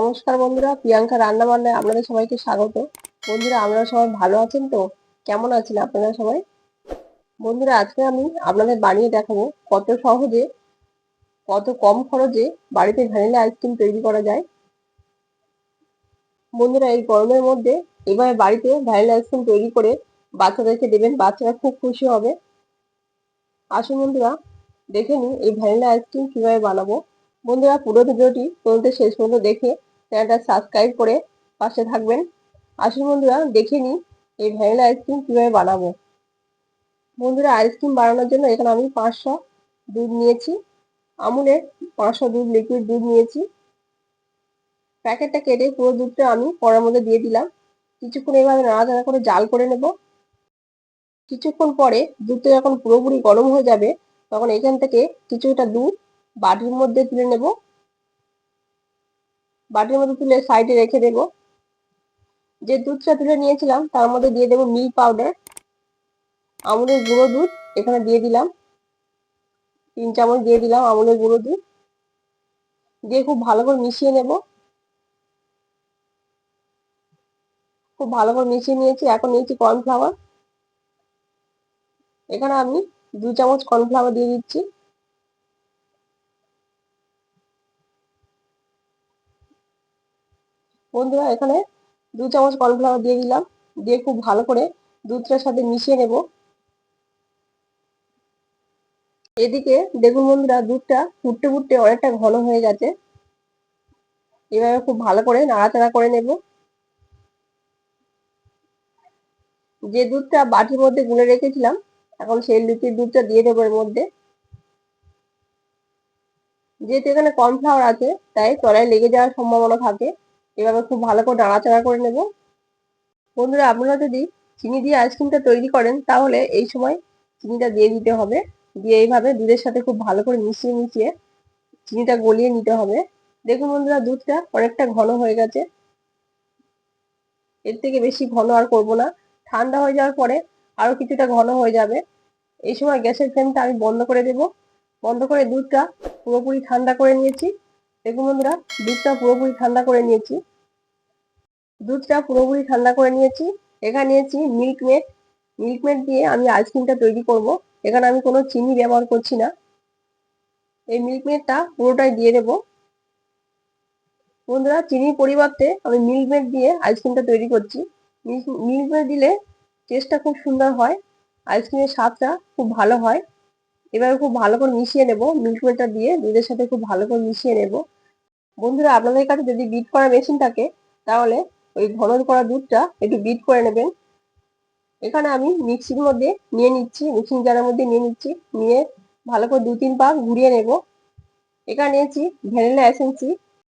নমস্কার বন্ধুরা, প্রিয়াঙ্কা রান্না বান্নায় আপনাদের সবাইকে স্বাগত। বন্ধুরা, আপনারা সবাই ভালো আছেন তো? কেমন আছেন আপনারা সবাই? বন্ধুরা, আজকে আমি আপনাদের বানিয়ে দেখাবো কত সহজে, কত কম খরচে বাড়িতে ভ্যানিলা আইসক্রিম তৈরি করা যায়। বন্ধুরা, এই গরমের মধ্যে এভাবে বাড়িতে ভ্যানিলা আইসক্রিম তৈরি করে বাচ্চাদেরকে দেবেন, বাচ্চারা খুব খুশি হবে। আসুন বন্ধুরা, দেখে নিন এই ভ্যানিলা আইসক্রিম কিভাবে বানাবো। বন্ধুরা, পুরো ভিডিওটি পর্যন্ত শেষ পর্যন্ত দেখে চ্যানেলটা সাবস্ক্রাইব করে পাশে থাকবেন। আসুন বন্ধুরা, দেখে নিই এই ভ্যানিলা আইসক্রিম কিভাবে বানাবো। বন্ধুরা, আইসক্রিম বানানোর জন্য এখানে আমি 500 দুধ নিয়েছি। আমুলের 500 দুধ, লিকুইড দুধ নিয়েছি। প্যাকেটটা কেটে পুরো দুধটা আমি কড়ার মধ্যে দিয়ে দিলাম। কিছুক্ষণ এভাবে নাড়াচাড়া করে জাল করে নেব। কিছুক্ষণ পরে দুধটা যখন পুরোপুরি গরম হয়ে যাবে, তখন এখান থেকে কিছুটা দুধ বাটির মধ্যে তুলে নেব। বাটির মধ্যে তুলে সাইডে রেখে দেব। যে দুধটা তুলে নিয়েছিলাম তার মধ্যে দিয়ে দেব মিল্ক পাউডার। আমুলের গুঁড়ো দুধ এখানে দিয়ে দিলাম, 3 চামচ দিয়ে দিলাম আমুলের গুঁড়ো দুধ। দিয়ে খুব ভালো করে মিশিয়ে নেব। খুব ভালো করে মিশিয়ে নিয়েছি। এখন নিয়েছি কর্নফ্লাওয়ার। এখানে আমি 2 চামচ কর্নফ্লাওয়ার দিয়ে দিচ্ছি। বন্ধুরা, এখানে 2 চামচ কর্নফ্লাওয়ার দিয়ে দিলাম। দিয়ে খুব ভালো করে দুধটার সাথে মিশিয়ে নেব। এদিকে দেখুন বন্ধুরা, দুধটা ফুটতে ফুটতে অনেকটা ঘন হয়ে গেছে। এভাবে খুব ভালো করে নাড়াচাড়া করে নেব। যে দুধটা বাটির মধ্যে গুলে রেখেছিলাম, এখন সেই লিকুইড দুধটা দিয়ে দেবো এর মধ্যে। যেহেতু এখানে কর্নফ্লাওয়ার আছে, তাই তলায় লেগে যাওয়ার সম্ভাবনা থাকে। এভাবে খুব ভালো করে নাড়াচাড়া করে নেব। বন্ধুরা, আপনারা যদি চিনি দিয়ে আইসক্রিমটা তৈরি করেন, তাহলে এই সময় চিনিটা দিয়ে দিতে হবে। দিয়ে এইভাবে দুধের সাথে খুব ভালো করে মিশিয়ে মিশিয়ে চিনিটা গলিয়ে নিতে হবে। দেখুন বন্ধুরা, দুধটা অনেকটা ঘন হয়ে গেছে। এর থেকে বেশি ঘন আর করব না। ঠান্ডা হয়ে যাওয়ার পরে আরো কিছুটা ঘন হয়ে যাবে। এই সময় গ্যাসের ফ্লেমটা আমি বন্ধ করে দেব। বন্ধ করে দুধটা পুরোপুরি ঠান্ডা করে নিয়েছি। দেখুন বন্ধুরা, দুধটা পুরোপুরি ঠান্ডা করে নিয়েছি। দুধটা পুরোপুরি ঠান্ডা করে নিয়েছি। এখানে নিয়েছি মিল্ক মেড। মিল্ক মেড দিয়ে আমি আইসক্রিমটা তৈরি করব। এখানে আমি কোনো চিনি ব্যবহার করছি না। এই মিল্ক মেডটা পুরোটাই দিয়ে দেবো। বন্ধুরা, চিনির পরিবর্তে আমি মিল্ক মেড দিয়ে আইসক্রিমটা তৈরি করছি। মিল্ক মেড দিলে টেস্টটা খুব সুন্দর হয়, আইসক্রিমের স্বাদটা খুব ভালো হয়। এবার খুব ভালো করে মিশিয়ে নেব। মিল্ক মেডটা দিয়ে দুধের সাথে খুব ভালো করে মিশিয়ে নেব। বন্ধুরা, আপনাদের কাছে যদি বিট করা মেশিন থাকে, তাহলে ওই ঘন করা দুধটা একটু বিট করে নেবেন। এখানে আমি মিক্সির মধ্যে নিয়ে নিচ্ছি, মিক্সিং জারের মধ্যে নিয়ে নিচ্ছি। নিয়ে ভালো করে 2-3 পাক ঘুরিয়ে নেব। এখানে নিয়েছি ভ্যানিলা এসেন্সি।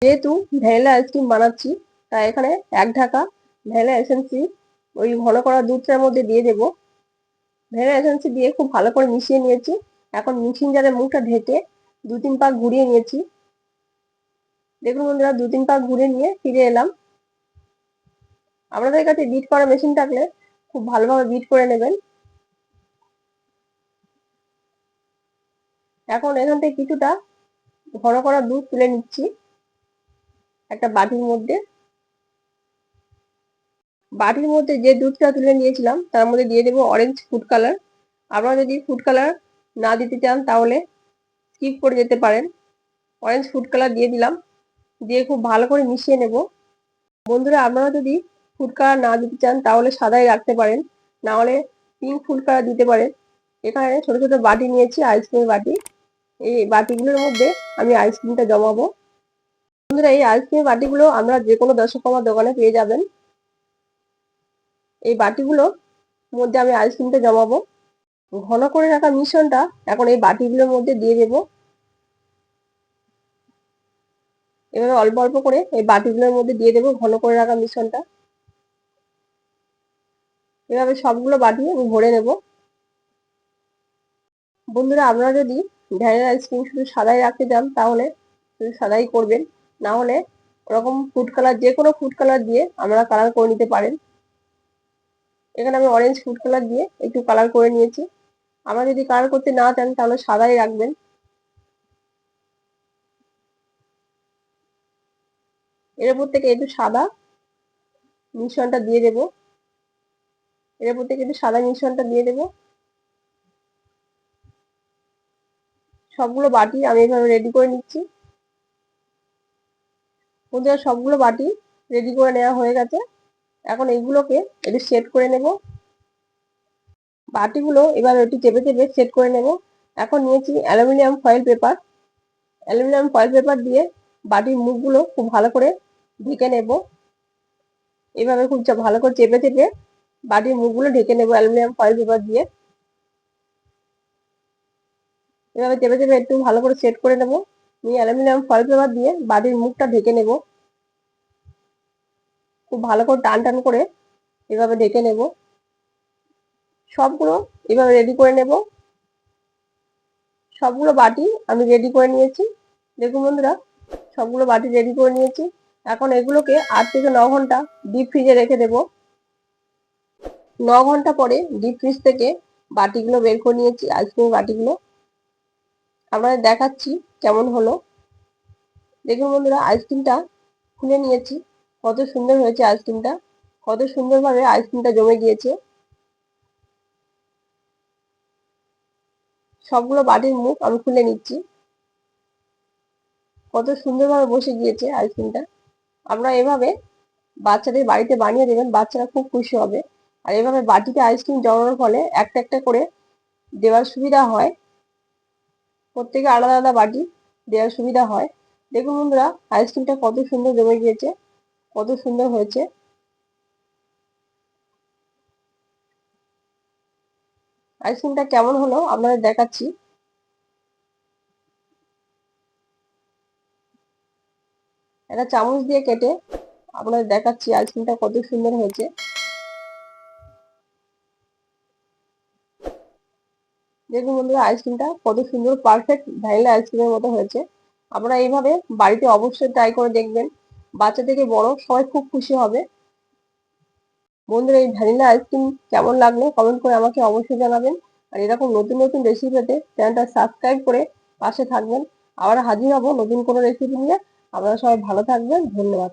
যেহেতু ভ্যানিলা আইসক্রিম বানাচ্ছি, তাই এখানে 1 ঢাকা ভ্যানিলা এসেন্সি ওই ঘন করা দুধটার মধ্যে দিয়ে দেব। ভ্যানিলা এসেন্সি দিয়ে খুব ভালো করে মিশিয়ে নিয়েছি। এখন মিক্সিং জারের মুখটা ঢেকে 2-3 পাক ঘুরিয়ে নিয়েছি। দেখুন বন্ধুরা, 2-3 পাক ঘুরে নিয়ে ফিরে এলাম। আপনাদের কাছে বিট করা মেশিন থাকলে খুব ভালোভাবে বিট করে নেবেন। এখন এখান থেকে কিছুটা ঘন করা দুধ তুলে নিচ্ছি একটা বাটির মধ্যে। বাটির মধ্যে যে দুধটা তুলে নিয়েছিলাম তার মধ্যে দিয়ে দেবো অরেঞ্জ ফুড কালার। আপনারা যদি ফুড কালার না দিতে চান, তাহলে স্কিপ করে যেতে পারেন। অরেঞ্জ ফুড কালার দিয়ে দিলাম। দিয়ে খুব ভালো করে মিশিয়ে নেব। বন্ধুরা, আপনারা যদি ফুড কালার না দিতে চান, তাহলে সাদাই রাখতে পারেন, না হলে পিঙ্ক ফুড কালার দিতে পারেন। এখানে ছোট ছোট বাটি নিয়েছি, আইসক্রিমের বাটি। এই বাটিগুলোর মধ্যে আমি আইসক্রিমটা জমাবো। বন্ধুরা, এই আইসক্রিমের বাটিগুলো আমরা যে কোনো 10 টাকার দোকানে পেয়ে যাবেন। এই বাটিগুলোর মধ্যে আমি আইসক্রিমটা জমাবো। ঘন করে রাখা মিশ্রণটা এখন এই বাটিগুলোর মধ্যে দিয়ে দেব। এভাবে অল্প অল্প করে এই বাটিগুলোর মধ্যে দিয়ে দেবো ঘন করে রাখা মিশ্রণটা। এভাবে সবগুলো বাটি আমি ভরে নেব। বন্ধুরা, আপনারা যদি ভ্যানিলা আইসক্রিম শুধু সাদাই রাখতে চান, তাহলে শুধু সাদাই করবেন। না হলে ওরকম ফুড কালার, যে কোনো ফুড কালার দিয়ে আমরা কালার করে নিতে পারেন। এখানে আমি অরেঞ্জ ফুড কালার দিয়ে একটু কালার করে নিয়েছি। আমরা যদি কালার করতে না চান, তাহলে সাদাই রাখবেন। এর উপর থেকে একটু সাদা মিশ্রণটা দিয়ে দেব। এর উপর থেকে একটু সাদা মিশ্রণটা দিয়ে দেব। সবগুলো বাটি আমি এভাবে রেডি করে নিচ্ছি। বন্ধুরা, সবগুলো বাটি রেডি করে নেওয়া হয়ে গেছে। এখন এইগুলোকে একটু সেট করে নেব। বাটিগুলো এবার একটু চেপে চেপে সেট করে নেব। এখন নিয়েছি aluminium foil paper. Aluminium foil paper দিয়ে বাটির মুখগুলো খুব ভালো করে ঢেকে নেব। এভাবে খুব ভালো করে চেপে চেপে বাটির মুখগুলো ঢেকে নেব অ্যালুমিনিয়াম ফয়েল পেপার দিয়ে। এভাবে চেপে চেপে একটু ভালো করে সেট করে নেব। নিয়ে অ্যালুমিনিয়াম ফয়েল পেপার দিয়ে বাটির মুখটা ঢেকে নেব। খুব ভালো করে টান টান করে এভাবে ঢেকে নেব। সবগুলো এভাবে রেডি করে নেব। সবগুলো বাটি আমি রেডি করে নিয়েছি। দেখুন বন্ধুরা, সবগুলো বাটি রেডি করে নিয়েছি। এখন এগুলোকে 8 থেকে 9 ঘন্টা ডিপ ফ্রিজে রেখে দেব। 9 ঘন্টা পরে ডিপ ফ্রিজ থেকে বাটিগুলো বের করে নিয়েছি, আইসক্রিমের বাটিগুলো আপনাদের দেখাচ্ছি কেমন হলো। দেখুন বন্ধুরা, আইসক্রিমটা খুলে নিয়েছি। কত সুন্দর হয়েছে আইসক্রিমটা, কত সুন্দরভাবে আইসক্রিমটা জমে গিয়েছে। সবগুলো বাটির মুখ আমি খুলে নিচ্ছি। কত সুন্দরভাবে বসে গিয়েছে আইসক্রিমটা। আপনারা এভাবে বাচ্চাদের বাড়িতে বানিয়ে দেবেন, বাচ্চারা খুব খুশি হবে। আর এভাবে বাটিতে আইসক্রিম জমানোর ফলে একটা একটা করে দেওয়ার সুবিধা হয়। প্রত্যেকে আলাদা আলাদা বাটি দেওয়ার সুবিধা হয়। দেখুন বন্ধুরা, আইসক্রিমটা কত সুন্দর জমে গিয়েছে, কত সুন্দর হয়েছে। আইসক্রিমটা কেমন হলো আপনাদের দেখাচ্ছি। একটা চামচ দিয়ে কেটে আপনাদের দেখাচ্ছি আইসক্রিমটা কত সুন্দর হয়েছে। দেখুন বন্ধুরা, আইসক্রিমটা কত সুন্দর পারফেক্ট ভ্যানিলা আইসক্রিমের মতো হয়েছে। আপনারা এইভাবে বাড়িতে অবশ্যই ট্রাই করে দেখবেন। বাচ্চা থেকে বড় সবাই খুব খুশি হবে। বন্ধুরা, এই ভ্যানিলা আইসক্রিম কেমন লাগলো কমেন্ট করে আমাকে অবশ্যই জানাবেন। আর এরকম নতুন নতুন রেসিপি পেতে চ্যানেলটা সাবস্ক্রাইব করে পাশে থাকবেন। আবার হাজির হব নতুন কোনো রেসিপি নিয়ে। আপনারা সবাই ভালো থাকবেন। ধন্যবাদ।